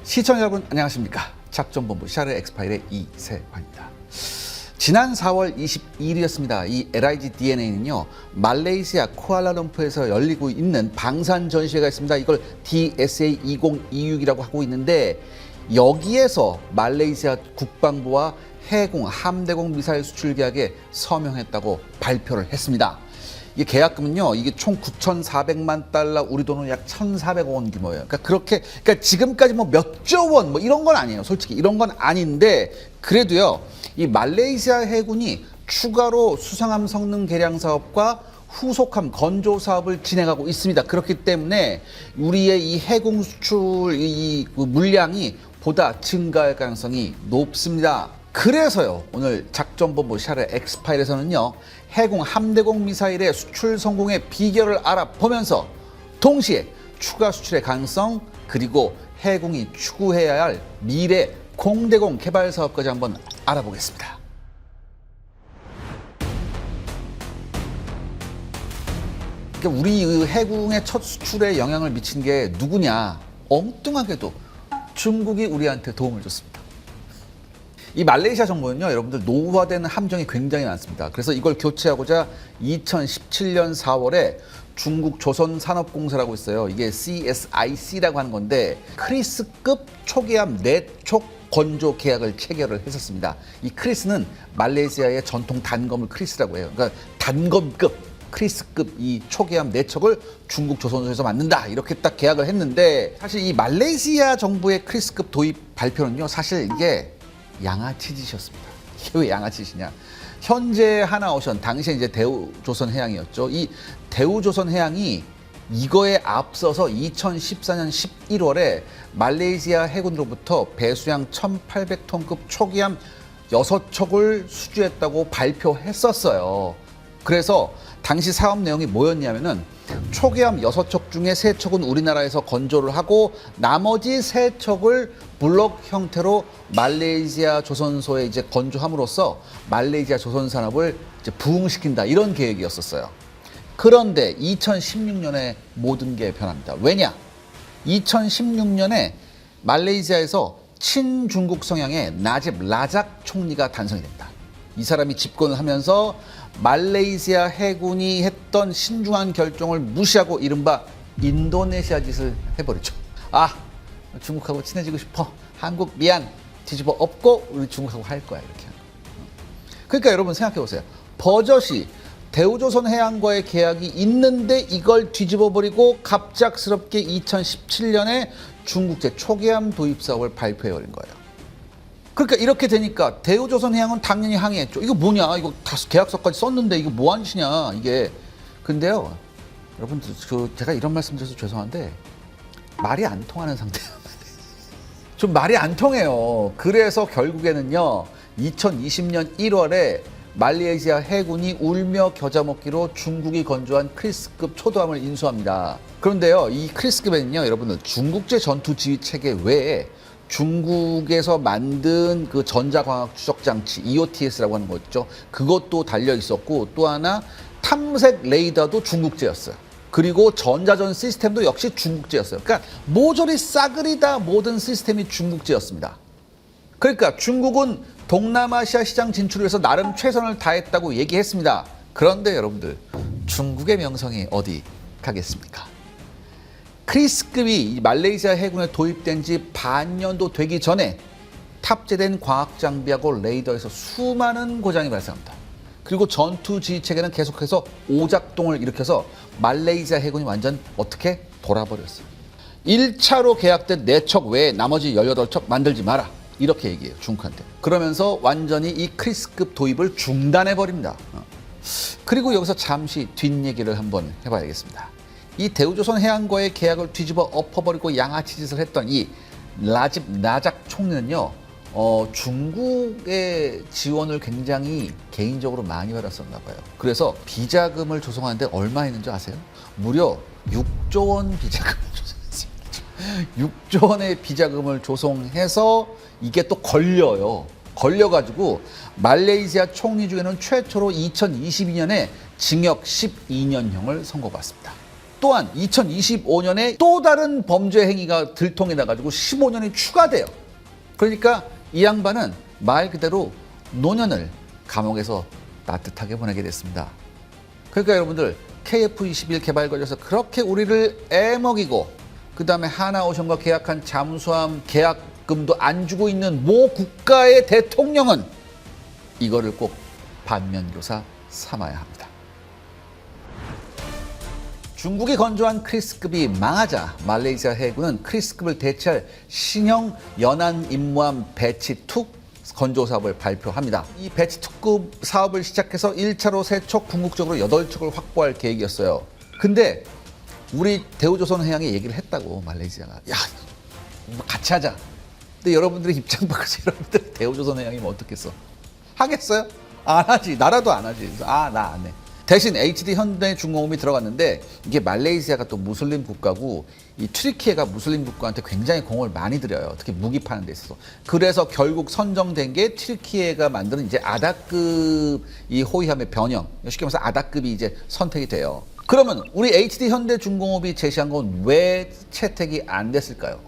시청자 여러분 안녕하십니까. 작전본부 샤르 엑스파일의 이세환입니다. 지난 4월 22일이었습니다. 이 LIG DNA는요, 말레이시아 쿠알라룸푸르에서 열리고 있는 방산 전시회가 있습니다. 이걸 DSA 2026이라고 하고 있는데, 여기에서 말레이시아 국방부와 해공, 함대공 미사일 수출 계약에 서명했다고 발표를 했습니다. 이 계약금은요, 이게 총 9,400만 달러, 우리 돈은 약 1,400억 원 규모예요. 그러니까 지금까지 뭐 몇 조 원 뭐 이런 건 아니에요. 솔직히 이런 건 아닌데, 그래도요, 이 말레이시아 해군이 추가로 수상함 성능 개량 사업과 후속함 건조 사업을 진행하고 있습니다. 그렇기 때문에 우리의 이 해공 수출 이 물량이 보다 증가할 가능성이 높습니다. 그래서요, 오늘 작전본부 샤르 엑스파일에서는요, 해공 함대공 미사일의 수출 성공의 비결을 알아보면서 동시에 추가 수출의 가능성, 그리고 해공이 추구해야 할 미래 공대공 개발 사업까지 한번 알아보겠습니다. 그러니까 우리 해공의 첫 수출에 영향을 미친 게 누구냐? 엉뚱하게도 중국이 우리한테 도움을 줬습니다. 이 말레이시아 정부는요, 여러분들 노후화된 함정이 굉장히 많습니다. 그래서 이걸 교체하고자 2017년 4월에 중국 조선산업공사라고 있어요. 이게 CSIC라고 하는 건데, 크리스급 초기함 내촉 건조 계약을 체결을 했었습니다. 이 크리스는 말레이시아의 전통 단검을 크리스라고 해요. 그러니까 단검급, 크리스급 이 초기함 내척을 중국 조선소에서 만든다, 이렇게 딱 계약을 했는데, 사실 이 말레이시아 정부의 크리스급 도입 발표는요, 사실 이게 양아치 짓이었습니다. 이게 왜 양아치 짓이냐? 현재 하나오션, 당시에 이제 대우조선해양이었죠. 이 대우조선해양이 이거에 앞서서 2014년 11월에 말레이시아 해군으로부터 배수량 1,800톤급 초기함 6척을 수주했다고 발표했었어요. 그래서 당시 사업 내용이 뭐였냐면은, 초기함 6척 중에 3척은 우리나라에서 건조를 하고 나머지 3척을 블록 형태로 말레이시아 조선소에 이제 건조함으로써 말레이시아 조선 산업을 이제 부흥시킨다, 이런 계획이었었어요. 그런데 2016년에 모든 게 변합니다. 왜냐? 2016년에 말레이시아에서 친중국 성향의 나집 라작 총리가 탄생이 됩니다. 이 사람이 집권을 하면서 말레이시아 해군이 했던 신중한 결정을 무시하고 이른바 인도네시아 짓을 해버리죠. 아, 중국하고 친해지고 싶어. 한국 미안. 뒤집어 엎고 우리 중국하고 할 거야. 이렇게. 그러니까 여러분 생각해 보세요. 버젓이 대우조선해양과의 계약이 있는데 이걸 뒤집어버리고 갑작스럽게 2017년에 중국제 초기함 도입 사업을 발표해버린 거예요. 그러니까 이렇게 되니까 대우조선해양은 당연히 항의했죠. 이거 뭐냐? 이거 다 계약서까지 썼는데 이거 뭐 하는 짓이냐? 이게. 근데요, 여러분들, 제가 이런 말씀 드려서 죄송한데 말이 안 통하는 상태예요. 좀 말이 안 통해요. 그래서 결국에는요, 2020년 1월에 말레이시아 해군이 울며 겨자 먹기로 중국이 건조한 크리스급 초도함을 인수합니다. 그런데요, 이 크리스급에는요, 여러분들, 중국제 전투 지휘 체계 외에 중국에서 만든 그 전자광학 추적 장치 EOTS라고 하는 거 있죠. 그것도 달려 있었고, 또 하나 탐색 레이더도 중국제였어요. 그리고 전자전 시스템도 역시 중국제였어요. 그러니까 모조리 싸그리 다 모든 시스템이 중국제였습니다. 그러니까 중국은 동남아시아 시장 진출을 위해서 나름 최선을 다했다고 얘기했습니다. 그런데 여러분들, 중국의 명성이 어디 가겠습니까? 크리스급이 말레이시아 해군에 도입된 지 반년도 되기 전에 탑재된 과학 장비하고 레이더에서 수많은 고장이 발생합니다. 그리고 전투 지휘 체계는 계속해서 오작동을 일으켜서 말레이시아 해군이 완전 어떻게 돌아버렸어요. 1차로 계약된 4척 외에 나머지 18척 만들지 마라, 이렇게 얘기해요, 중국한테. 그러면서 완전히 이 크리스급 도입을 중단해버립니다. 그리고 여기서 잠시 뒷얘기를 한번 해봐야겠습니다. 이 대우조선해양과의 계약을 뒤집어 엎어버리고 양아치 짓을 했던 이 라집 라작 총리는요, 중국의 지원을 굉장히 개인적으로 많이 받았었나 봐요. 그래서 비자금을 조성하는데 얼마 있는지 아세요? 무려 6조 원 비자금을 조성했습니다. 6조 원의 비자금을 조성해서 이게 또 걸려요. 걸려가지고 말레이시아 총리 중에는 최초로 2022년에 징역 12년형을 선고받습니다. 또한 2025년에 또 다른 범죄 행위가 들통이 나가지고 15년이 추가돼요. 그러니까 이 양반은 말 그대로 노년을 감옥에서 따뜻하게 보내게 됐습니다. 그러니까 여러분들 KF-21 개발 관련해서 그렇게 우리를 애먹이고 그 다음에 하나오션과 계약한 잠수함 계약금도 안 주고 있는 모 국가의 대통령은 이거를 꼭 반면교사 삼아야 합니다. 중국이 건조한 크리스급이 망하자 말레이시아 해군은 크리스급을 대체할 신형 연안 임무함 배치2 건조 사업을 발표합니다. 이 배치2급 사업을 시작해서 1차로 3척, 궁극적으로 8척을 확보할 계획이었어요. 근데 우리 대우조선해양에 얘기를 했다고, 말레이시아가. 야, 같이 하자. 근데 여러분들의 입장 바꿔서 여러분들 대우조선해양이 뭐 어떻겠어? 하겠어요? 안 하지. 나라도 안 하지. 그래서 나 안 해. 대신 HD 현대중공업이 들어갔는데 이게 말레이시아가 또 무슬림 국가고 이 튀르키예가 무슬림 국가한테 굉장히 공을 많이 들여요. 특히 무기 파는 데 있어서. 그래서 결국 선정된 게 튀르키예가 만드는 이제 아다급 이 호위함의 변형. 쉽게 말해서 아다급이 이제 선택이 돼요. 그러면 우리 HD 현대중공업이 제시한 건 왜 채택이 안 됐을까요?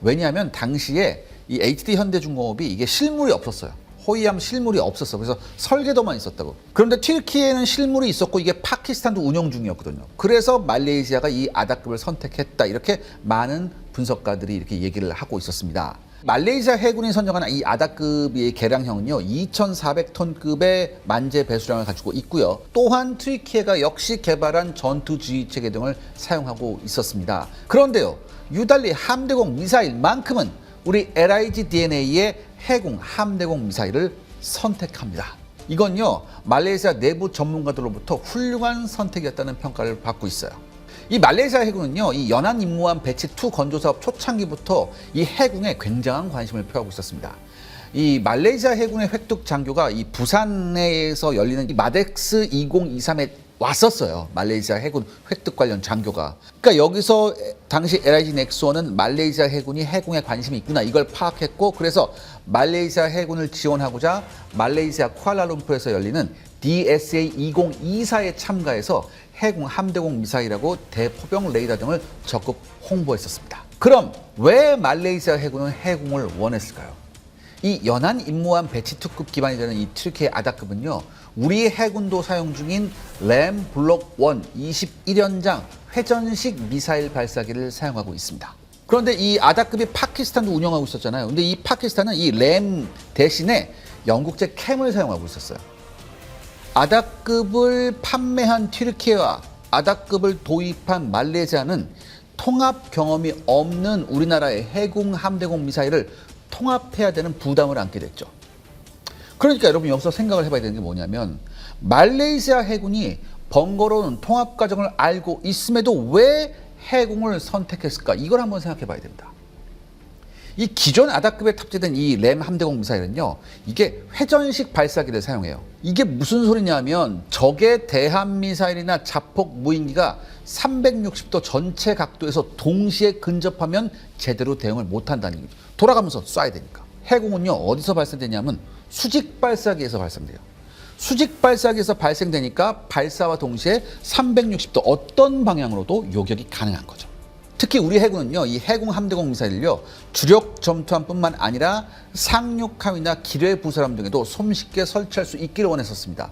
왜냐하면 당시에 이 HD 현대중공업이 이게 실물이 없었어요. 호위함 실물이 없었어. 그래서 설계도만 있었다고. 그런데 튀르키예는 실물이 있었고 이게 파키스탄도 운영 중이었거든요. 그래서 말레이시아가 이 아다급을 선택했다. 이렇게 많은 분석가들이 이렇게 얘기를 하고 있었습니다. 말레이시아 해군이 선정한 이 아다급의 개량형은요 2,400톤급의 만재 배수량을 가지고 있고요. 또한 튀르키예가 역시 개발한 전투 지휘 체계 등을 사용하고 있었습니다. 그런데요 유달리 함대공 미사일만큼은 우리 LIG-DNA의 해공 함대공 미사일을 선택합니다. 이건요 말레이시아 내부 전문가들로부터 훌륭한 선택이었다는 평가를 받고 있어요. 이 말레이시아 해군은요 이 연안 임무함 배치2 건조 사업 초창기부터 이 해군에 굉장한 관심을 표하고 있었습니다. 이 말레이시아 해군의 획득 장교가 이 부산에서 열리는 이 마덱스 2023에 왔었어요. 말레이시아 해군 획득 관련 장교가. 그러니까 여기서 당시 LIG 넥스원은 말레이시아 해군이 해공에 관심이 있구나 이걸 파악했고, 그래서 말레이시아 해군을 지원하고자 말레이시아 쿠알라룸푸르에서 열리는 DSA 2024에 참가해서 해공 함대공 미사일하고 대포병 레이더 등을 적극 홍보했었습니다. 그럼 왜 말레이시아 해군은 해공을 원했을까요? 이 연안 임무함 배치2급 기반이 되는 이 튀르키예 아다급은요 우리 해군도 사용 중인 램 블록 1 21연장 회전식 미사일 발사기를 사용하고 있습니다. 그런데 이 아다급이 파키스탄도 운영하고 있었잖아요. 근데 이 파키스탄은 이 램 대신에 영국제 캠을 사용하고 있었어요. 아다급을 판매한 튀르키예와 아다급을 도입한 말레이시아는 통합 경험이 없는 우리나라의 해공 함대공 미사일을 통합해야 되는 부담을 안게 됐죠. 그러니까 여러분 여기서 생각을 해봐야 되는 게 뭐냐면 말레이시아 해군이 번거로운 통합 과정을 알고 있음에도 왜 해공을 선택했을까? 이걸 한번 생각해 봐야 됩니다. 이 기존 아다급에 탑재된 이 램 함대공 미사일은요 이게 회전식 발사기를 사용해요. 이게 무슨 소리냐면 적의 대함 미사일이나 자폭 무인기가 360도 전체 각도에서 동시에 근접하면 제대로 대응을 못한다는 얘기죠. 돌아가면서 쏴야 되니까. 해공은요 어디서 발생되냐면 수직 발사기에서 발생돼요. 수직 발사기에서 발생되니까 발사와 동시에 360도 어떤 방향으로도 요격이 가능한 거죠. 특히 우리 해군은요 이 해공 함대공 미사일을요 주력 전투함뿐만 아니라 상륙함이나 기뢰 부사람 등에도 손쉽게 설치할 수 있기를 원했었습니다.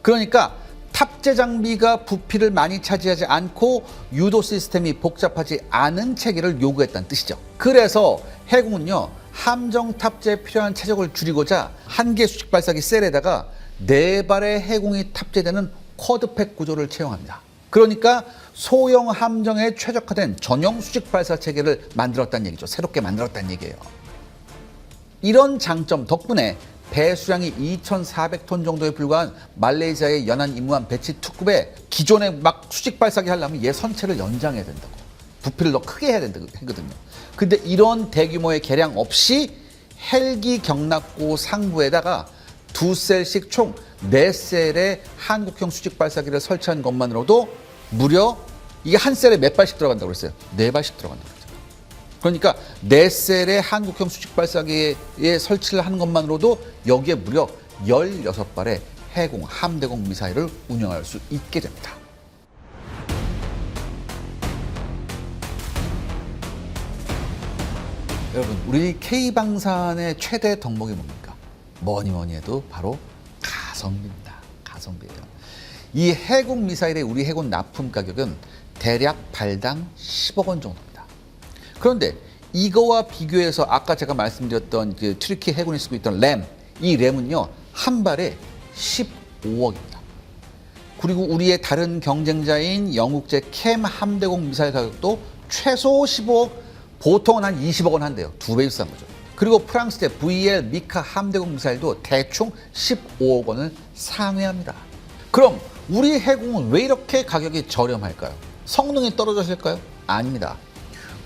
그러니까 탑재 장비가 부피를 많이 차지하지 않고 유도 시스템이 복잡하지 않은 체계를 요구했다는 뜻이죠. 그래서 해군은요 함정 탑재에 필요한 체적을 줄이고자 한 개 수직 발사기 셀에다가 4발의 해공이 탑재되는 쿼드팩 구조를 채용합니다. 그러니까 소형 함정에 최적화된 전용 수직 발사 체계를 만들었다는 얘기죠. 새롭게 만들었다는 얘기예요. 이런 장점 덕분에 배수량이 2,400톤 정도에 불과한 말레이시아의 연안 임무함 배치2급에 기존에 막 수직 발사기 하려면 얘 선체를 연장해야 된다고. 부피를 더 크게 해야 된다고 하거든요. 근데 이런 대규모의 개량 없이 헬기 경납고 상부에다가 2셀씩 총 4셀의 한국형 수직 발사기를 설치한 것만으로도 무려 이게 한 셀에 몇 발씩 들어간다고 그랬어요? 4발씩 들어간다고 그랬어요. 그러니까 4셀의 한국형 수직 발사기에 설치를 하는 것만으로도 여기에 무려 16발의 해공 함대공 미사일을 운영할 수 있게 됩니다. 여러분, 우리 K방산의 최대 덕목이 뭡니까? 뭐니 뭐니 해도 바로 가성비입니다. 가성비예요. 이 해군 미사일의 우리 해군 납품 가격은 대략 발당 10억 원 정도입니다. 그런데 이거와 비교해서 아까 제가 말씀드렸던 그 튀르키 해군이 쓰고 있던 램, 이 램은요, 한 발에 15억입니다. 그리고 우리의 다른 경쟁자인 영국제 캠 함대공 미사일 가격도 최소 15억, 보통은 한 20억 원 한대요. 2배 비싼 거죠. 그리고 프랑스제 VL 미카 함대공 미사일도 대충 15억 원을 상회합니다. 그럼 우리 해군은 왜 이렇게 가격이 저렴할까요? 성능이 떨어졌을까요? 아닙니다.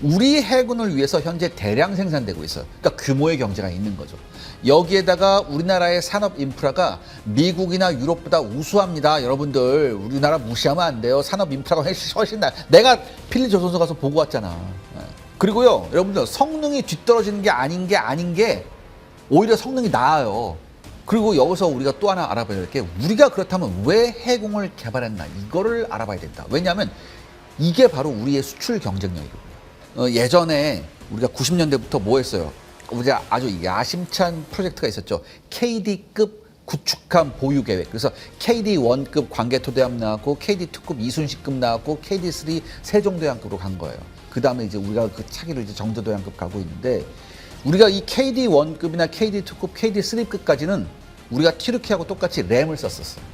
우리 해군을 위해서 현재 대량 생산되고 있어요. 그러니까 규모의 경제가 있는 거죠. 여기에다가 우리나라의 산업 인프라가 미국이나 유럽보다 우수합니다. 여러분들, 우리나라 무시하면 안 돼요. 산업 인프라가 훨씬 내가 필리 조선소 가서 보고 왔잖아. 그리고요, 여러분들, 성능이 뒤떨어지는 게 아닌 게 오히려 성능이 나아요. 그리고 여기서 우리가 또 하나 알아봐야 될 게, 우리가 그렇다면 왜 해공을 개발했나, 이거를 알아봐야 된다. 왜냐하면 이게 바로 우리의 수출 경쟁력이거든요. 예전에 우리가 90년대부터 뭐 했어요? 우리가 아주 야심찬 프로젝트가 있었죠. KD급 구축함 보유 계획. 그래서 KD1급 광개토대함 나왔고, KD2급 이순신급 나왔고, KD3 세종대왕급으로 간 거예요. 그 다음에 이제 우리가 그 차기로 이제 정도대왕급 가고 있는데, 우리가 이 KD1급이나 KD2급, KD3급까지는 우리가 튀르키하고 똑같이 램을 썼었어요.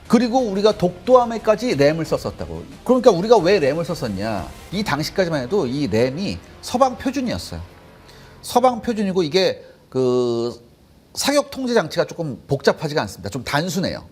그리고 우리가 독도함에까지 램을 썼었다고. 그러니까 우리가 왜 램을 썼었냐. 이 당시까지만 해도 이 램이 서방 표준이었어요. 서방 표준이고, 이게 그 사격 통제 장치가 조금 복잡하지가 않습니다. 좀 단순해요.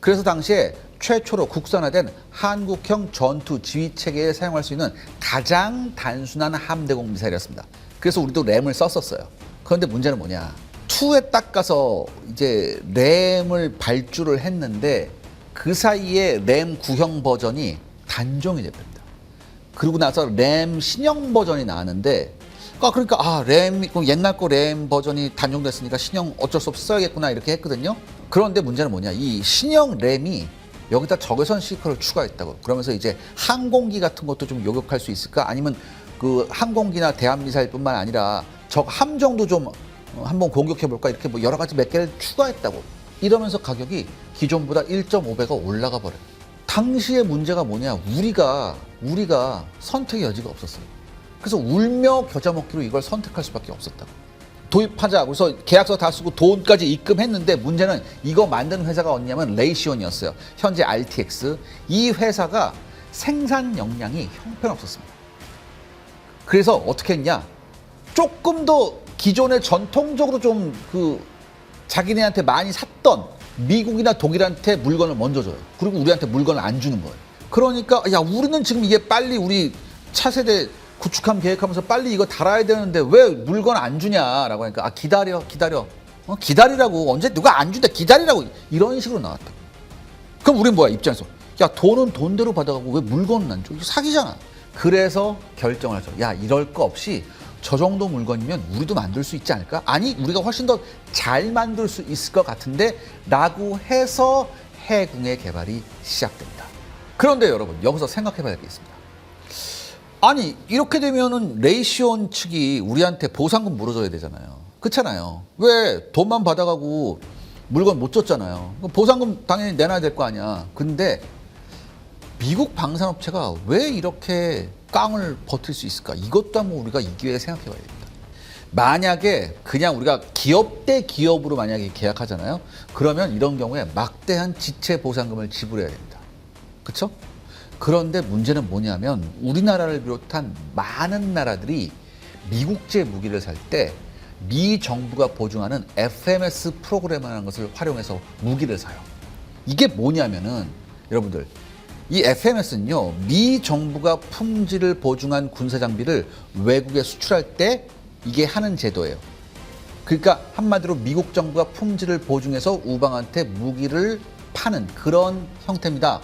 그래서 당시에 최초로 국산화된 한국형 전투 지휘 체계에 사용할 수 있는 가장 단순한 함대공 미사일이었습니다. 그래서 우리도 램을 썼었어요. 그런데 문제는 뭐냐. 2에 딱 가서 이제 램을 발주를 했는데, 그 사이에 램 구형 버전이 단종이 됩니다. 그러고 나서 램 신형 버전이 나왔는데, 그러니까 램, 옛날 거 램 버전이 단종됐으니까 신형 어쩔 수 없이 써야겠구나 이렇게 했거든요. 그런데 문제는 뭐냐, 이 신형 램이 여기다 적외선 시커를 추가했다고. 그러면서 이제 항공기 같은 것도 좀 요격할 수 있을까, 아니면 그 항공기나 대함미사일뿐만 아니라 적 함정도 좀 한번 공격해볼까, 이렇게 뭐 여러 가지 몇 개를 추가했다고. 이러면서 가격이 기존보다 1.5배가 올라가 버려요. 당시의 문제가 뭐냐, 우리가 선택의 여지가 없었어요. 그래서 울며 겨자 먹기로 이걸 선택할 수밖에 없었다고. 도입하자. 그래서 계약서 다 쓰고 돈까지 입금했는데, 문제는 이거 만드는 회사가 어디냐면 레이시온이었어요. 현재 RTX. 이 회사가 생산 역량이 형편없었습니다. 그래서 어떻게 했냐, 조금 더 기존에 전통적으로 좀 자기네한테 많이 샀던 미국이나 독일한테 물건을 먼저 줘요. 그리고 우리한테 물건을 안 주는 거예요. 그러니까 야, 우리는 지금 이게 빨리 우리 차세대 구축함 계획하면서 빨리 이거 달아야 되는데 왜 물건 안 주냐라고 하니까, 기다려. 기다리라고. 언제 누가 안 준다, 기다리라고. 이런 식으로 나왔다. 그럼 우린 뭐야, 입장에서. 야, 돈은 돈대로 받아가고 왜 물건은 안 줘? 이거 사기잖아. 그래서 결정을 하죠. 야, 이럴 거 없이 저 정도 물건이면 우리도 만들 수 있지 않을까? 아니, 우리가 훨씬 더 잘 만들 수 있을 것 같은데 라고 해서 해궁의 개발이 시작됩니다. 그런데 여러분, 여기서 생각해 봐야 게 있습니다. 아니, 이렇게 되면은 레이시온 측이 우리한테 보상금 물어줘야 되잖아요. 그렇잖아요. 왜 돈만 받아가고 물건 못 줬잖아요. 보상금 당연히 내놔야 될 거 아니야. 근데 미국 방산업체가 왜 이렇게 깡을 버틸 수 있을까? 이것도 한번 우리가 이 기회에 생각해 봐야 됩니다. 만약에 그냥 우리가 기업 대 기업으로 만약에 계약하잖아요. 그러면 이런 경우에 막대한 지체 보상금을 지불해야 됩니다. 그렇죠? 그런데 문제는 뭐냐면, 우리나라를 비롯한 많은 나라들이 미국제 무기를 살 때 미 정부가 보증하는 FMS 프로그램이라는 것을 활용해서 무기를 사요. 이게 뭐냐면은, 여러분들, 이 FMS는요, 미 정부가 품질을 보증한 군사 장비를 외국에 수출할 때 이게 하는 제도예요. 그러니까 한마디로 미국 정부가 품질을 보증해서 우방한테 무기를 파는 그런 형태입니다.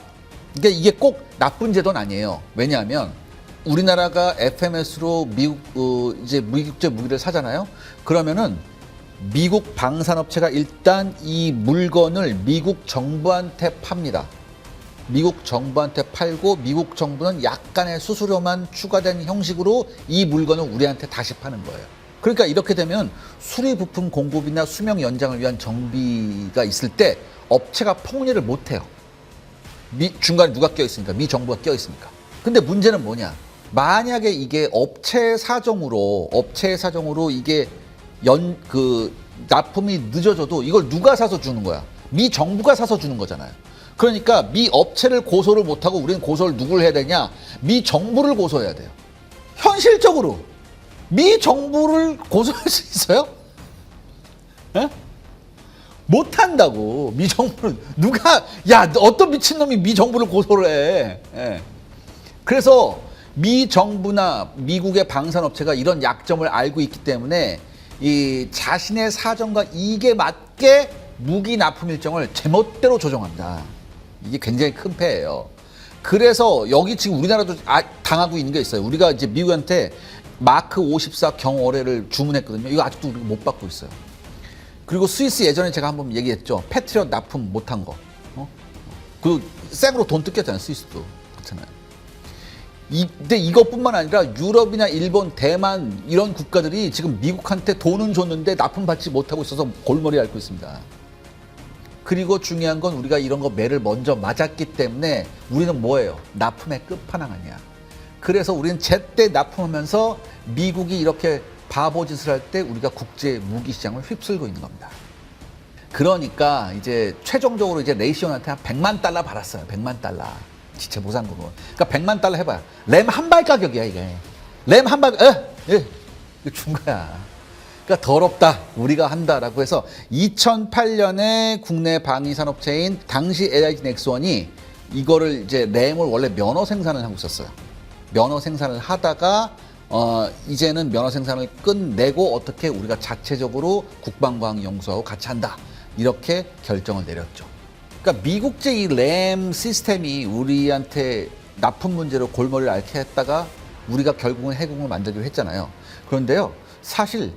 그러니까 이게 꼭 나쁜 제도는 아니에요. 왜냐하면 우리나라가 FMS로 미국제 무기를 사잖아요. 그러면은 미국 방산업체가 일단 이 물건을 미국 정부한테 팝니다. 미국 정부한테 팔고, 미국 정부는 약간의 수수료만 추가된 형식으로 이 물건을 우리한테 다시 파는 거예요. 그러니까 이렇게 되면 수리 부품 공급이나 수명 연장을 위한 정비가 있을 때 업체가 폭리를 못 해요. 중간에 누가 껴 있으니까, 미 정부가 껴 있으니까. 근데 문제는 뭐냐? 만약에 이게 업체 사정으로 이게 납품이 늦어져도 이걸 누가 사서 주는 거야? 미 정부가 사서 주는 거잖아요. 그러니까 미 업체를 고소를 못하고 우리는 고소를 누굴 해야 되냐? 미 정부를 고소해야 돼요. 현실적으로 미 정부를 고소할 수 있어요? 에? 못한다고. 미 정부는 누가, 야, 어떤 미친놈이 미 정부를 고소를 해. 예. 그래서 미 정부나 미국의 방산업체가 이런 약점을 알고 있기 때문에 이 자신의 사정과 이익에 맞게 무기 납품 일정을 제멋대로 조정합니다. 이게 굉장히 큰 폐예요. 그래서 여기 지금 우리나라도 당하고 있는 게 있어요. 우리가 이제 미국한테 마크 54 경어뢰를 주문했거든요. 이거 아직도 우리가 못 받고 있어요. 그리고 스위스 예전에 제가 한번 얘기했죠. 패트리엇 납품 못한 거. 그 생으로 돈 뜯겼잖아요. 스위스도. 그렇잖아요. 근데 이것뿐만 아니라 유럽이나 일본, 대만 이런 국가들이 지금 미국한테 돈은 줬는데 납품 받지 못하고 있어서 골머리 앓고 있습니다. 그리고 중요한 건 우리가 이런 거 매를 먼저 맞았기 때문에 우리는 뭐예요? 납품의 끝판왕 아니야. 그래서 우리는 제때 납품하면서 미국이 이렇게 바보짓을 할 때 우리가 국제 무기 시장을 휩쓸고 있는 겁니다. 그러니까 이제 최종적으로 이제 레이시온한테 한 100만 달러 받았어요. 100만 달러. 지체 보상금은. 그러니까 100만 달러 해봐요. 램 한 발 가격이야, 이게. 램 한 발, 이거 준 거야. 그러니까 더럽다. 우리가 한다라고 해서 2008년에 국내 방위산업체인 당시 LIG 넥스원이 이거를 이제 램을 원래 면허 생산을 하고 있었어요. 면허 생산을 하다가 이제는 면허 생산을 끝내고 어떻게 우리가 자체적으로 국방과학연구소하고 같이 한다. 이렇게 결정을 내렸죠. 그러니까 미국제 이 램 시스템이 우리한테 납품 문제로 골머리를 앓게 했다가 우리가 결국은 해군을 만들기로 했잖아요. 그런데요, 사실